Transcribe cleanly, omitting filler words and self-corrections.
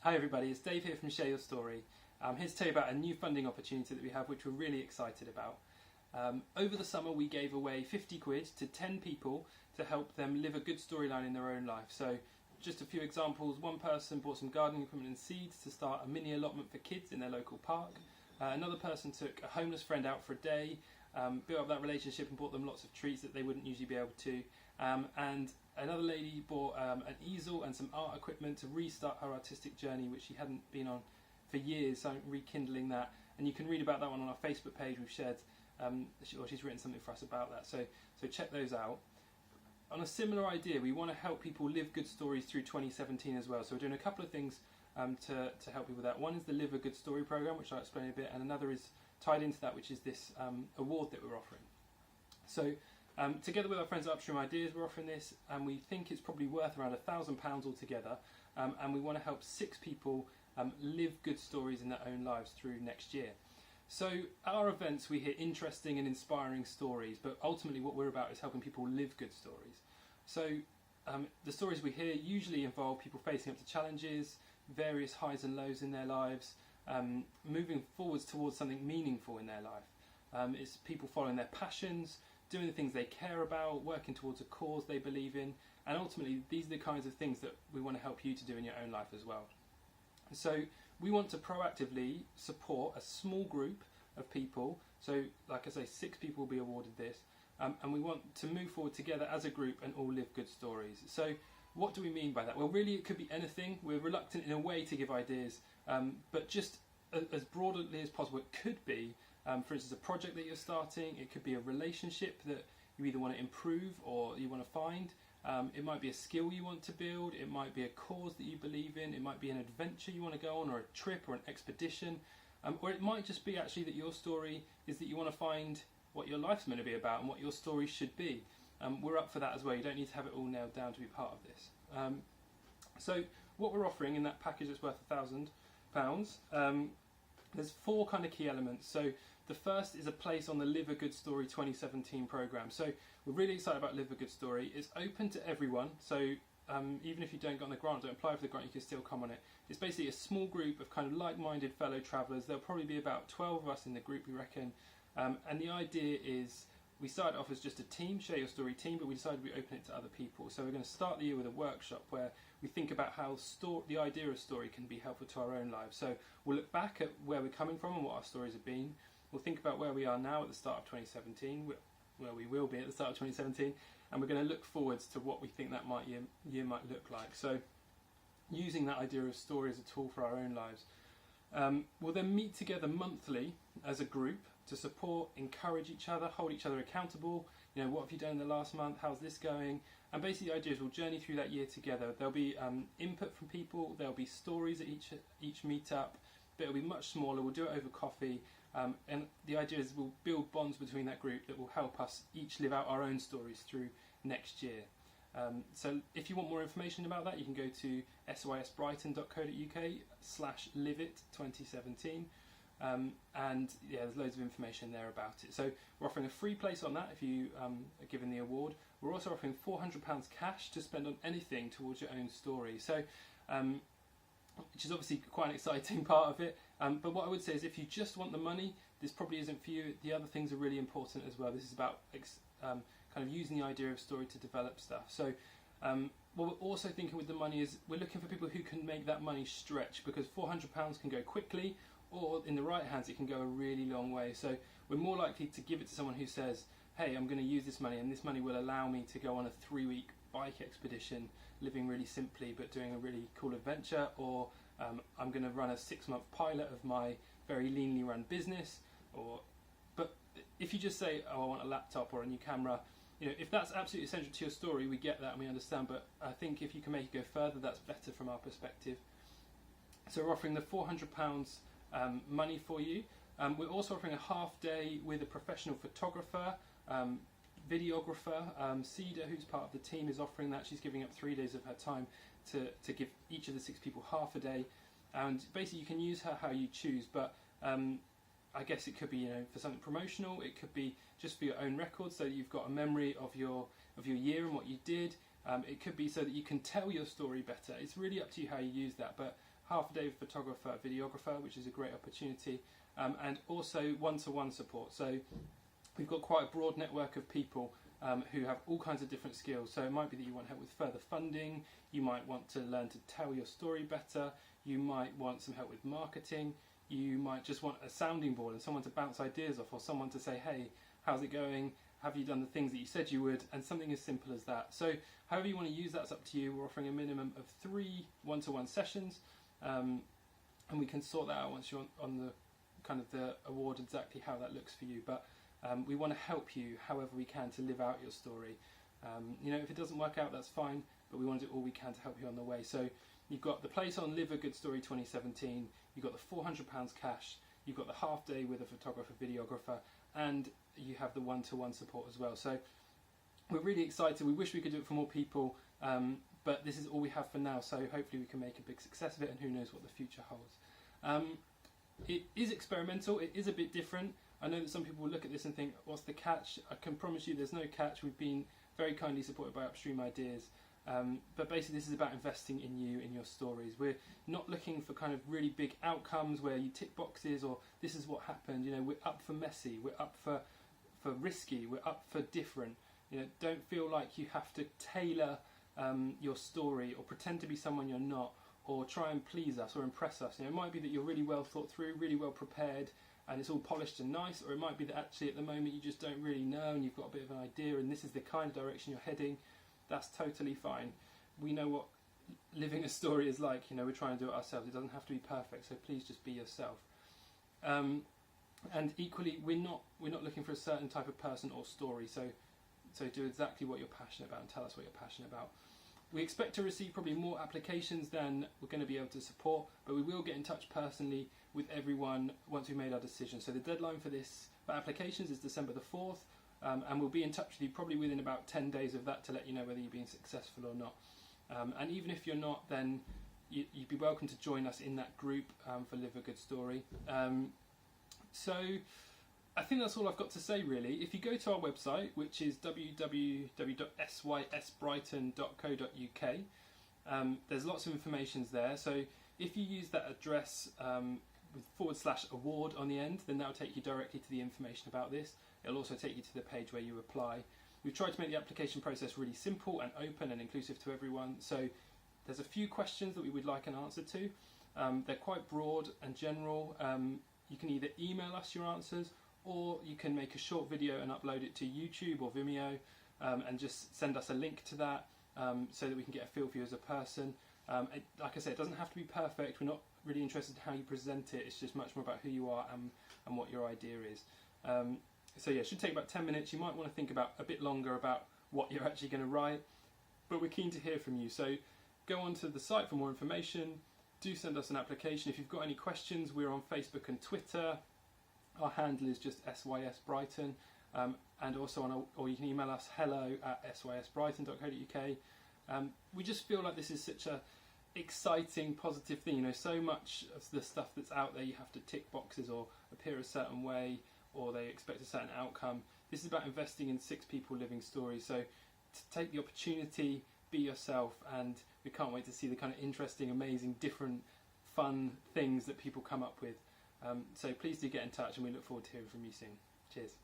Hi everybody, it's Dave here from Share Your Story. I'm here to tell you about a new funding opportunity that we have, which we're really excited about. Over the summer we gave away 50 quid to 10 people to help them live a good storyline in their own life. So just a few examples: one person bought some gardening equipment and seeds to start a mini allotment for kids in their local park. Another person took a homeless friend out for a day, built up that relationship and bought them lots of treats that they wouldn't usually be able to. And another lady bought an easel and some art equipment to restart her artistic journey, which she hadn't been on for years, so rekindling that. And you can read about that one on our Facebook page. We've shared, she's written something for us about that, so check those out. On a similar idea, we want to help people live good stories through 2017 as well. So we're doing a couple of things to help people with that. One is the Live a Good Story program, which I'll explain in a bit, and another is tied into that, which is this award that we're offering. So together with our friends at Upstream Ideas, we're offering this, and we think it's probably worth around £1,000 altogether, and we want to help 6 people live good stories in their own lives through next year. So at our events we hear interesting and inspiring stories, but ultimately what we're about is helping people live good stories. So the stories we hear usually involve people facing up to challenges, various highs and lows in their lives, moving forwards towards something meaningful in their life. It's people following their passions, doing the things they care about, working towards a cause they believe in, and ultimately these are the kinds of things that we want to help you to do in your own life as well. So we want to proactively support a small group of people, so like I say, 6 people will be awarded this, and we want to move forward together as a group and all live good stories. So what do we mean by that? Well, really it could be anything. We're reluctant in a way to give ideas, but just as broadly as possible. It could be, for instance, a project that you're starting. It could be a relationship that you either want to improve or you want to find. It might be a skill you want to build. It might be a cause that you believe in. It might be an adventure you want to go on, or a trip or an expedition. Or it might just be actually that your story is that you want to find what your life's meant to be about and what your story should be. We're up for that as well. You don't need to have it all nailed down to be part of this. So what we're offering in that package that's worth £1,000, there's 4 kind of key elements. So the first is a place on the Live a Good Story 2017 programme. So we're really excited about Live a Good Story. It's open to everyone, so even if you don't get on the grant, don't apply for the grant, you can still come on it. It's basically a small group of kind of like-minded fellow travellers. There'll probably be about 12 of us in the group, we reckon. And the idea is, we started off as just a team, Share Your Story team, but we decided we open it to other people. So we're going to start the year with a workshop where we think about how the idea of story can be helpful to our own lives. So we'll look back at where we're coming from and what our stories have been. We'll think about where we are now at the start of 2017, where we will be at the start of 2017, and we're going to look forwards to what we think that year might look like. So using that idea of story as a tool for our own lives. We'll then meet together monthly as a group to support, encourage each other, hold each other accountable. You know, what have you done in the last month? How's this going? And basically the idea is we'll journey through that year together. There'll be input from people, there'll be stories at each meet-up, but it'll be much smaller. We'll do it over coffee, and the idea is we'll build bonds between that group that will help us each live out our own stories through next year. So if you want more information about that, you can go to sysbrighton.co.uk/liveit2017, and yeah, there's loads of information there about it. So we're offering a free place on that if you are given the award. We're also offering £400 cash to spend on anything towards your own story. So which is obviously quite an exciting part of it, but what I would say is if you just want the money, this probably isn't for you. The other things are really important as well. This is about kind of using the idea of story to develop stuff. So what we're also thinking with the money is we're looking for people who can make that money stretch, because £400 can go quickly, or in the right hands it can go a really long way. So we're more likely to give it to someone who says, hey, I'm going to use this money, and this money will allow me to go on a 3-week bike expedition, living really simply but doing a really cool adventure, or I'm going to run a 6-month pilot of my very leanly run business. But if you just say, oh, I want a laptop or a new camera, you know, if that's absolutely essential to your story, we get that and we understand, but I think if you can make it go further, that's better from our perspective. So we're offering the £400 money for you. We're also offering a half day with a professional photographer, videographer. Cedar, who's part of the team, is offering that. She's giving up 3 days of her time to give each of the 6 people half a day, and basically you can use her how you choose, but I guess it could be, you know, for something promotional. It could be just for your own records, so that you've got a memory of your year and what you did. It could be so that you can tell your story better. It's really up to you how you use that, but half a day with photographer, videographer, which is a great opportunity, and also one-to-one support. So we've got quite a broad network of people who have all kinds of different skills. So it might be that you want help with further funding, you might want to learn to tell your story better, you might want some help with marketing, you might just want a sounding board and someone to bounce ideas off, or someone to say, hey, how's it going? Have you done the things that you said you would? And something as simple as that. So however you want to use that's up to you. We're offering a minimum of 3 one-to-one sessions, and we can sort that out once you're on the kind of the award, exactly how that looks for you. But we want to help you however we can to live out your story. You know, if it doesn't work out, that's fine, but we want to do all we can to help you on the way. So you've got the place on Live a Good Story 2017, you've got the £400 cash, you've got the half day with a photographer, videographer, and you have the one-to-one support as well. So we're really excited. We wish we could do it for more people, but this is all we have for now. So hopefully we can make a big success of it, and who knows what the future holds. It is experimental. It is a bit different. I know that some people will look at this and think, what's the catch? I can promise you there's no catch. We've been very kindly supported by Upstream Ideas. But basically this is about investing in you, in your stories. We're not looking for kind of really big outcomes where you tick boxes or this is what happened. You know, we're up for messy, we're up for risky, we're up for different. You know, don't feel like you have to tailor your story or pretend to be someone you're not, or try and please us or impress us. You know, it might be that you're really well thought through, really well prepared, and it's all polished and nice, or it might be that actually at the moment you just don't really know and you've got a bit of an idea and this is the kind of direction you're heading. That's totally fine. We know what living a story is like. You know, we're trying to do it ourselves. It doesn't have to be perfect, so please just be yourself. And equally, we're not looking for a certain type of person or story. So do exactly what you're passionate about and tell us what you're passionate about. We expect to receive probably more applications than we're going to be able to support, but we will get in touch personally with everyone once we've made our decision. So the deadline for applications is December the 4th. And we'll be in touch with you probably within about 10 days of that to let you know whether you're being successful or not. And even if you're not, then you'd be welcome to join us in that group for Live a Good Story. So I think that's all I've got to say really. If you go to our website, which is www.sysbrighton.co.uk, there's lots of information there. So if you use that address with /award on the end, then that'll take you directly to the information about this. It'll also take you to the page where you apply. We've tried to make the application process really simple and open and inclusive to everyone. So there's a few questions that we would like an answer to. They're quite broad and general. You can either email us your answers, or you can make a short video and upload it to YouTube or Vimeo, and just send us a link to that so that we can get a feel for you as a person. Like I said, it doesn't have to be perfect. We're not really interested in how you present it. It's just much more about who you are and what your idea is. So yeah, it should take about 10 minutes. You might want to think about a bit longer about what you're actually going to write, but we're keen to hear from you. So go onto the site for more information. Do send us an application. If you've got any questions, we're on Facebook and Twitter. Our handle is just SYS Brighton, and also or you can email us hello@sysbrighton.co.uk. We just feel like this is such a exciting, positive thing. You know, so much of the stuff that's out there, you have to tick boxes or appear a certain way, or they expect a certain outcome. This is about investing in 6 people living stories. So to take the opportunity, be yourself, and we can't wait to see the kind of interesting, amazing, different, fun things that people come up with. So please do get in touch, and we look forward to hearing from you soon. Cheers.